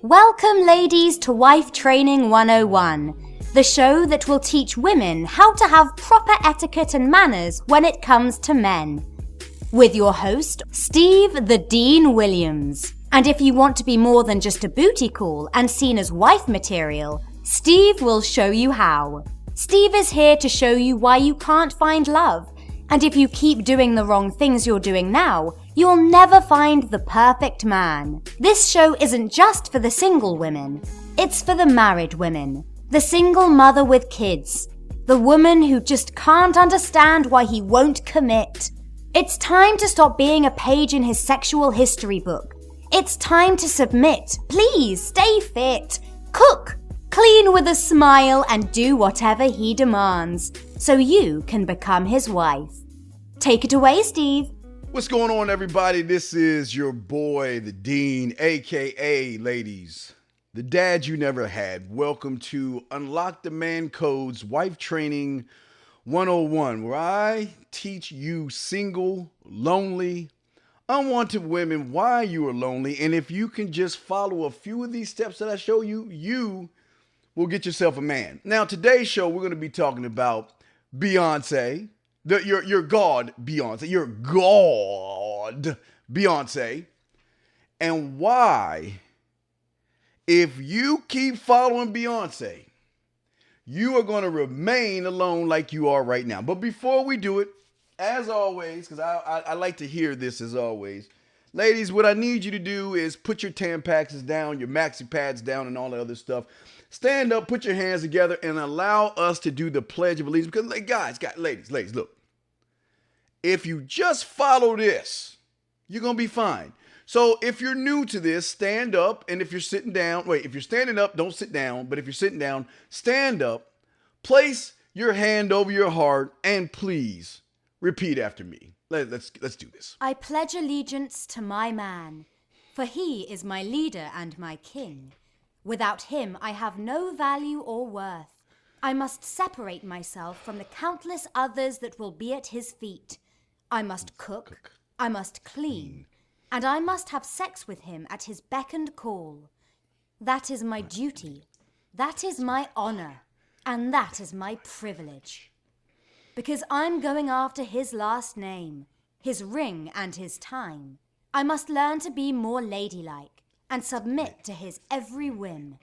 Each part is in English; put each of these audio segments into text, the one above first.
Welcome, ladies, to Wife Training 101, the show that will teach women how to have proper etiquette and manners when it comes to men. With your host, Steve the Dean Williams. And if you want to be more than just a booty call and seen as wife material, Steve will show you how. Steve is here to show you why you can't find love. And if you keep doing the wrong things you're doing now, you'll never find the perfect man. This show isn't just for the single women. It's for the married women. The single mother with kids. The woman who just can't understand why he won't commit. It's time to stop being a page in his sexual history book. It's time to submit. Please stay fit. Cook. Clean with a smile and do whatever he demands, so you can become his wife. Take it away, Steve. What's going on, everybody? This is your boy, the Dean, aka ladies, the dad you never had. Welcome to Unlock the Man Code's Wife Training 101, where I teach you single, lonely, unwanted women why you are lonely. And if you can just follow a few of these steps that I show you, you will get yourself a man. Now, today's show, we're going to be talking about Beyonce, your God Beyonce, your God Beyonce, and why, if you keep following Beyonce, you are going to remain alone like you are right now. But before we do it, as always, because I like to hear this as always, ladies, what I need you to do is put your Tampaxes down, your maxi pads down, and all that other stuff. Stand up, put your hands together, and allow us to do the Pledge of Allegiance. Because, ladies, look. If you just follow this, you're going to be fine. So if you're new to this, stand up. And if you're sitting down, if you're standing up, don't sit down. But if you're sitting down, stand up. Place your hand over your heart, and please repeat after me. Let's do this. I pledge allegiance to my man, for he is my leader and my king. Without him, I have no value or worth. I must separate myself from the countless others that will be at his feet. I must cook, I must clean, and I must have sex with him at his beck and call. That is my duty, that is my honor, and that is my privilege. Because I'm going after his last name, his ring and his time, I must learn to be more ladylike and submit to his every whim.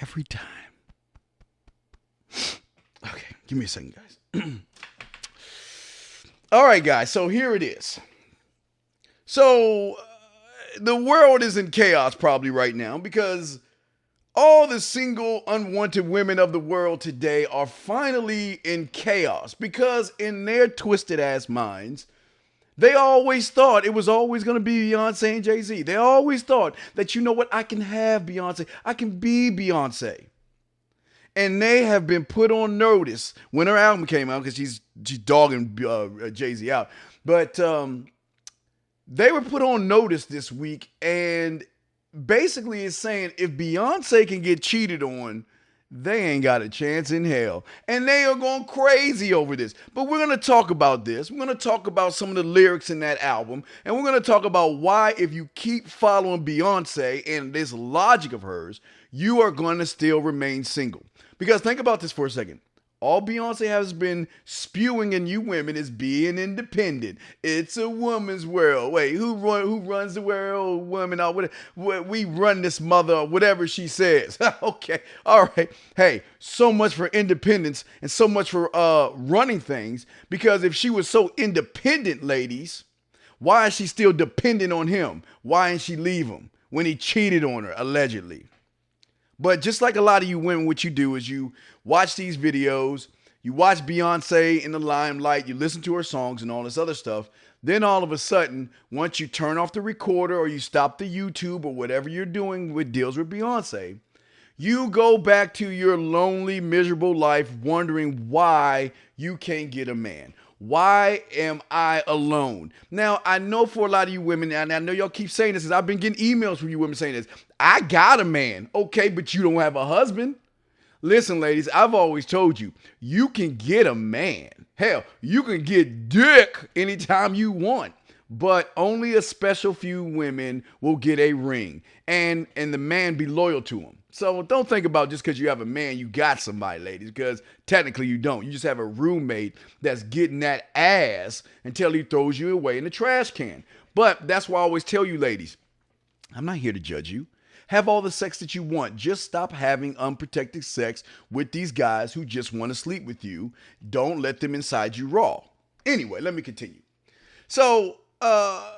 Every time. Okay, give me a second, guys. All right, guys, so here it is. So the world is in chaos probably right now because all the single, unwanted women of the world today are finally in chaos because in their twisted ass minds, they always thought it was always going to be Beyonce and Jay-Z. They always thought that, you know what, I can have Beyonce. I can be Beyonce. And they have been put on notice when her album came out because she's dogging Jay-Z out. But they were put on notice this week, and basically it's saying if Beyonce can get cheated on, they ain't got a chance in hell. And they are going crazy over this. But we're going to talk about this. We're going to talk about some of the lyrics in that album. And we're going to talk about why, if you keep following Beyonce and this logic of hers, you are going to still remain single. Because think about this for a second. All Beyonce has been spewing in you women is being independent. It's a woman's world. Wait, who runs the world? Women, we run this mother, whatever she says. Okay, all right. Hey, so much for independence and so much for running things. Because if she was so independent, ladies, why is she still dependent on him? Why didn't she leave him when he cheated on her, allegedly? But just like a lot of you women, what you do is you watch these videos, you watch Beyonce in the limelight, you listen to her songs and all this other stuff. Then all of a sudden, once you turn off the recorder or you stop the YouTube or whatever you're doing with deals with Beyonce, you go back to your lonely, miserable life wondering why you can't get a man. Why am I alone? Now, I know for a lot of you women, and I know y'all keep saying this, I've been getting emails from you women saying this. I got a man. Okay, but you don't have a husband. Listen, ladies, I've always told you, you can get a man. Hell, you can get dick anytime you want. But only a special few women will get a ring, and the man be loyal to him. So don't think about just because you have a man, you got somebody, ladies, because technically you don't. You just have a roommate that's getting that ass until he throws you away in the trash can. But that's why I always tell you, ladies, I'm not here to judge you. Have all the sex that you want. Just stop having unprotected sex with these guys who just want to sleep with you. Don't let them inside you raw. Anyway, let me continue. So, I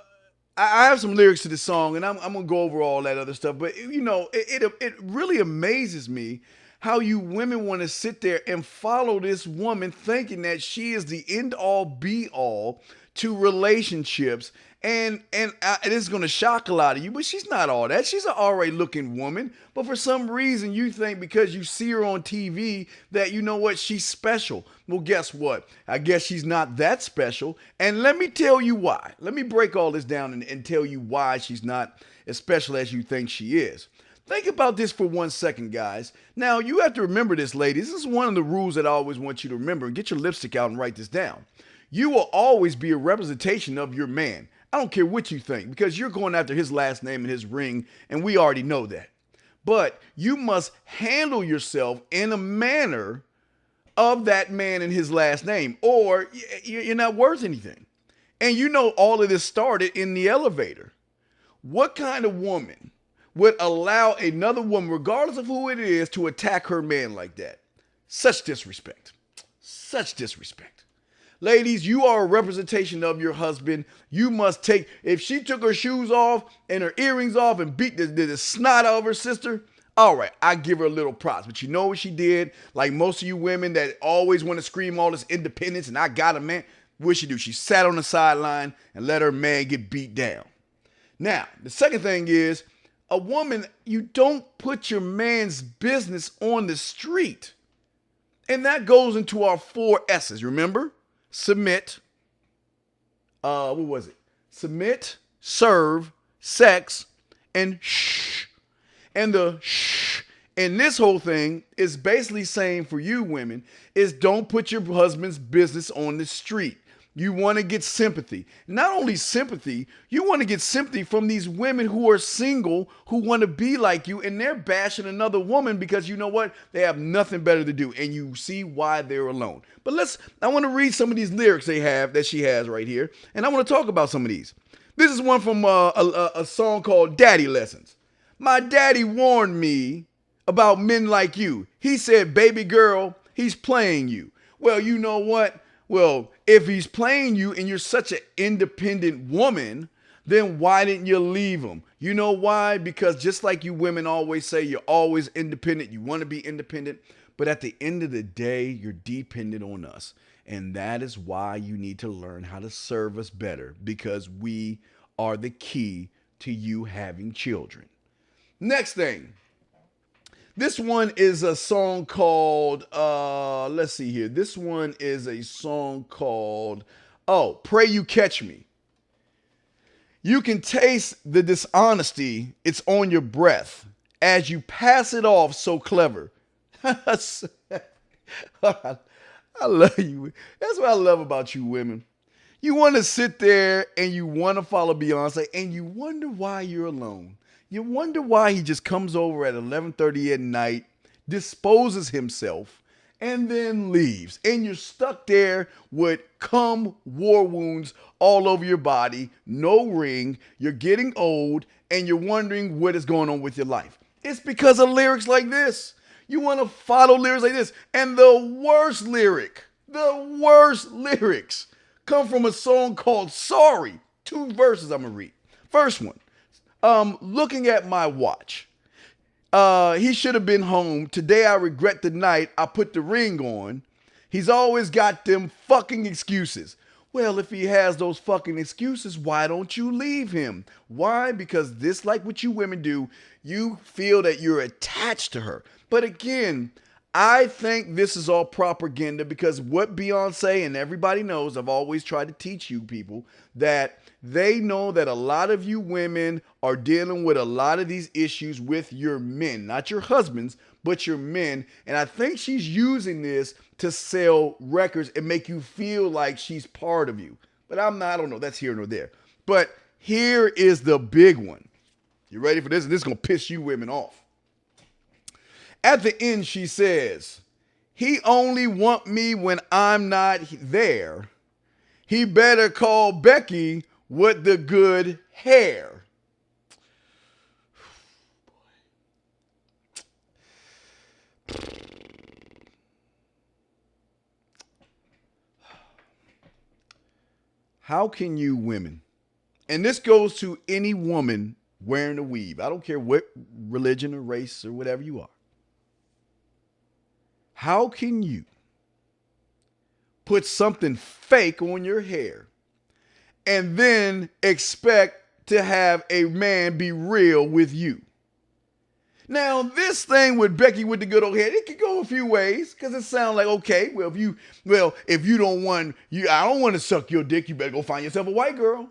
have some lyrics to this song, and I'm gonna go over all that other stuff. But you know, it really amazes me how you women want to sit there and follow this woman, thinking that she is the end all be all to relationships. And it is going to shock a lot of you, but she's not all that. She's an alright looking woman, but for some reason you think because you see her on TV that you know what, she's special. Well, guess what? I guess she's not that special. And let me tell you why. Let me break all this down and tell you why she's not as special as you think she is. Think about this for 1 second, guys. Now, you have to remember this, ladies. This is one of the rules that I always want you to remember. Get your lipstick out and write this down. You will always be a representation of your man. I don't care what you think, because you're going after his last name and his ring, and we already know that. But you must handle yourself in a manner of that man and his last name, or you're not worth anything. And you know all of this started in the elevator. What kind of woman would allow another woman, regardless of who it is, to attack her man like that? Such disrespect. Such disrespect. Ladies, you are a representation of your husband. You must take, if she took her shoes off and her earrings off and beat the snot out of her sister, all right, I give her a little props. But you know what she did? Like most of you women that always want to scream all this independence and I got a man, what'd she do? She sat on the sideline and let her man get beat down. Now, the second thing is, a woman, you don't put your man's business on the street. And that goes into our 4 S's, remember? Submit, what was it? Submit, serve, sex, and shh. And the shh in this whole thing is basically saying for you women is don't put your husband's business on the street. You want to get sympathy. Not only sympathy, you want to get sympathy from these women who are single, who want to be like you, and they're bashing another woman because you know what? They have nothing better to do, and you see why they're alone. But I want to read some of these lyrics that she has right here, and I want to talk about some of these. This is one from a song called Daddy Lessons. My daddy warned me about men like you. He said, baby girl, he's playing you. Well, you know what? Well, if he's playing you and you're such an independent woman, then why didn't you leave him? You know why? Because just like you women always say, you're always independent. You want to be independent. But at the end of the day, you're dependent on us. And that is why you need to learn how to serve us better, because we are the key to you having children. Next thing. This one is a song called, let's see here. This one is a song called, Pray You Catch Me. You can taste the dishonesty, it's on your breath, as you pass it off so clever. I love you. That's what I love about you women. You want to sit there and you want to follow Beyonce and you wonder why you're alone. You wonder why he just comes over at 11:30 at night, disposes himself, and then leaves. And you're stuck there with war wounds all over your body, no ring, you're getting old, and you're wondering what is going on with your life. It's because of lyrics like this. You want to follow lyrics like this. And the worst lyrics come from a song called Sorry. 2 verses I'm going to read. First one. Looking at my watch. He should have been home. Today I regret the night I put the ring on. He's always got them fucking excuses. Well, if he has those fucking excuses, why don't you leave him? Why? Because this, like what you women do, you feel that you're attached to her. But again, I think this is all propaganda because what Beyonce and everybody knows, I've always tried to teach you people that they know that a lot of you women are dealing with a lot of these issues with your men, not your husbands, but your men. And I think she's using this to sell records and make you feel like she's part of you. But I don't know. That's here nor there. But here is the big one. You ready for this? And this is going to piss you women off. At the end, she says, he only want me when I'm not there. He better call Becky with the good hair. How can you women, and this goes to any woman wearing a weave, I don't care what religion or race or whatever you are, how can you put something fake on your hair and then expect to have a man be real with you? Now, this thing with Becky with the good old hair, it could go a few ways because it sounds like, okay, well, if you don't want, I don't want to suck your dick, you better go find yourself a white girl.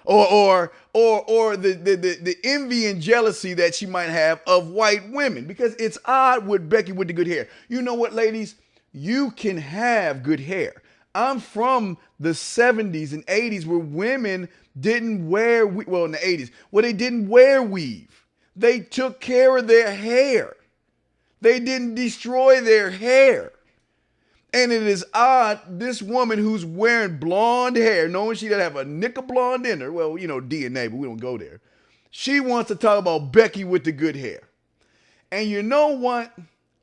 Or the envy and jealousy that she might have of white women, because it's odd with Becky with the good hair. You know what, ladies? You can have good hair. I'm from the 70s and 80s where women didn't wear, well, in the 80s, where they didn't wear weave. They took care of their hair. They didn't destroy their hair. And it is odd, this woman who's wearing blonde hair, knowing she doesn't have a nick of blonde in her, well, you know, DNA, but we don't go there. She wants to talk about Becky with the good hair. And you know what?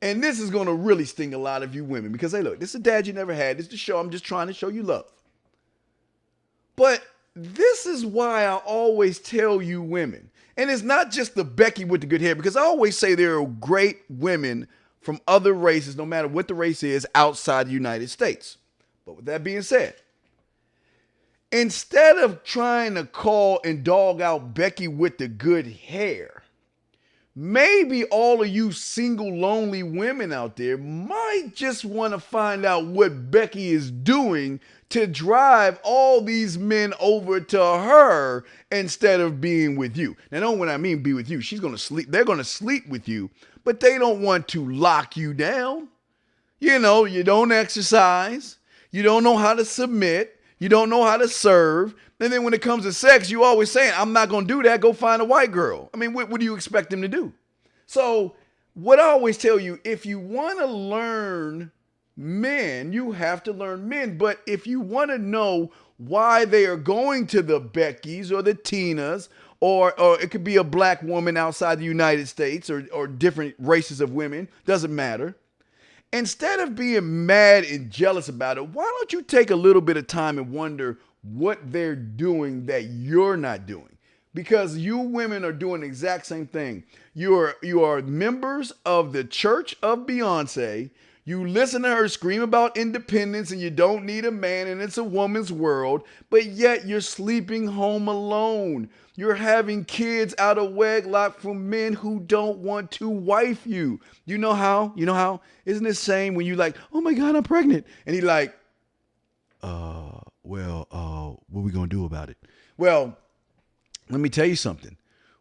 And this is going to really sting a lot of you women because, hey, look, this is a dad you never had. This is the show. I'm just trying to show you love. But this is why I always tell you women, and it's not just the Becky with the good hair, because I always say there are great women from other races, no matter what the race is, outside the United States. But with that being said, instead of trying to call and dog out Becky with the good hair, maybe all of you single, lonely women out there might just want to find out what Becky is doing to drive all these men over to her instead of being with you. Now, know what I mean be with you. She's going to sleep. They're going to sleep with you, but they don't want to lock you down. You know, you don't exercise. You don't know how to submit. You don't know how to serve. And then when it comes to sex, you always saying, I'm not going to do that. Go find a white girl. I mean, what do you expect them to do? So what I always tell you, if you want to learn men, you have to learn men. But if you want to know why they are going to the Beckys or the Tinas, or it could be a black woman outside the United States or different races of women, doesn't matter. Instead of being mad and jealous about it, why don't you take a little bit of time and wonder what they're doing that you're not doing? Because you women are doing the exact same thing. You are members of the Church of Beyonce. You listen to her scream about independence and you don't need a man and it's a woman's world, but yet you're sleeping home alone. You're having kids out of wedlock from men who don't want to wife you. You know how? Isn't it same when you like, oh my God, I'm pregnant. And he like, what are we going to do about it? Well, let me tell you something.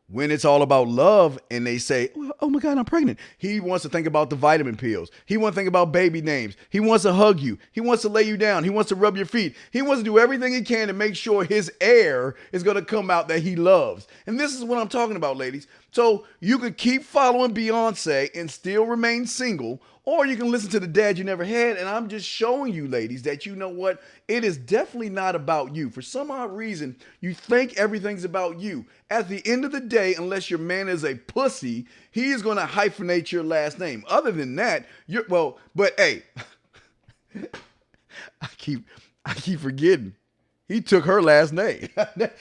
When it's all about love and they say, oh my God, I'm pregnant. He wants to think about the vitamin pills. He wants to think about baby names. He wants to hug you. He wants to lay you down. He wants to rub your feet. He wants to do everything he can to make sure his heir is going to come out that he loves. And this is what I'm talking about, ladies. So you could keep following Beyonce and still remain single, or you can listen to the dad you never had. And I'm just showing you, ladies, that you know what? It is definitely not about you. For some odd reason, you think everything's about you. At the end of the day, unless your man is a pussy, he is going to hyphenate your last name. Other than that, but hey, I keep forgetting. He took her last name.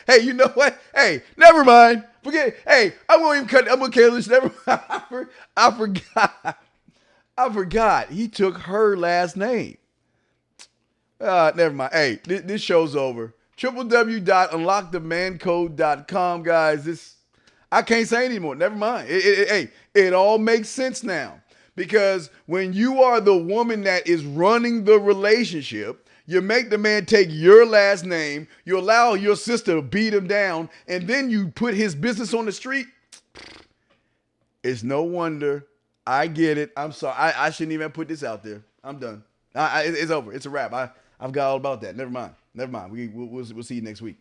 Hey, you know what? Hey, never mind. Forget it. Hey, I won't even cut. I'm going to kill this. Never mind. I forgot. He took her last name. Never mind. Hey, this show's over. www.unlockthemancode.com, guys. I can't say anymore. Never mind. It all makes sense now. Because when you are the woman that is running the relationship, you make the man take your last name, you allow your sister to beat him down, and then you put his business on the street. It's no wonder. I get it. I'm sorry. I shouldn't even put this out there. I'm done. It's over. It's a wrap. I've got all about that. Never mind. We'll see you next week.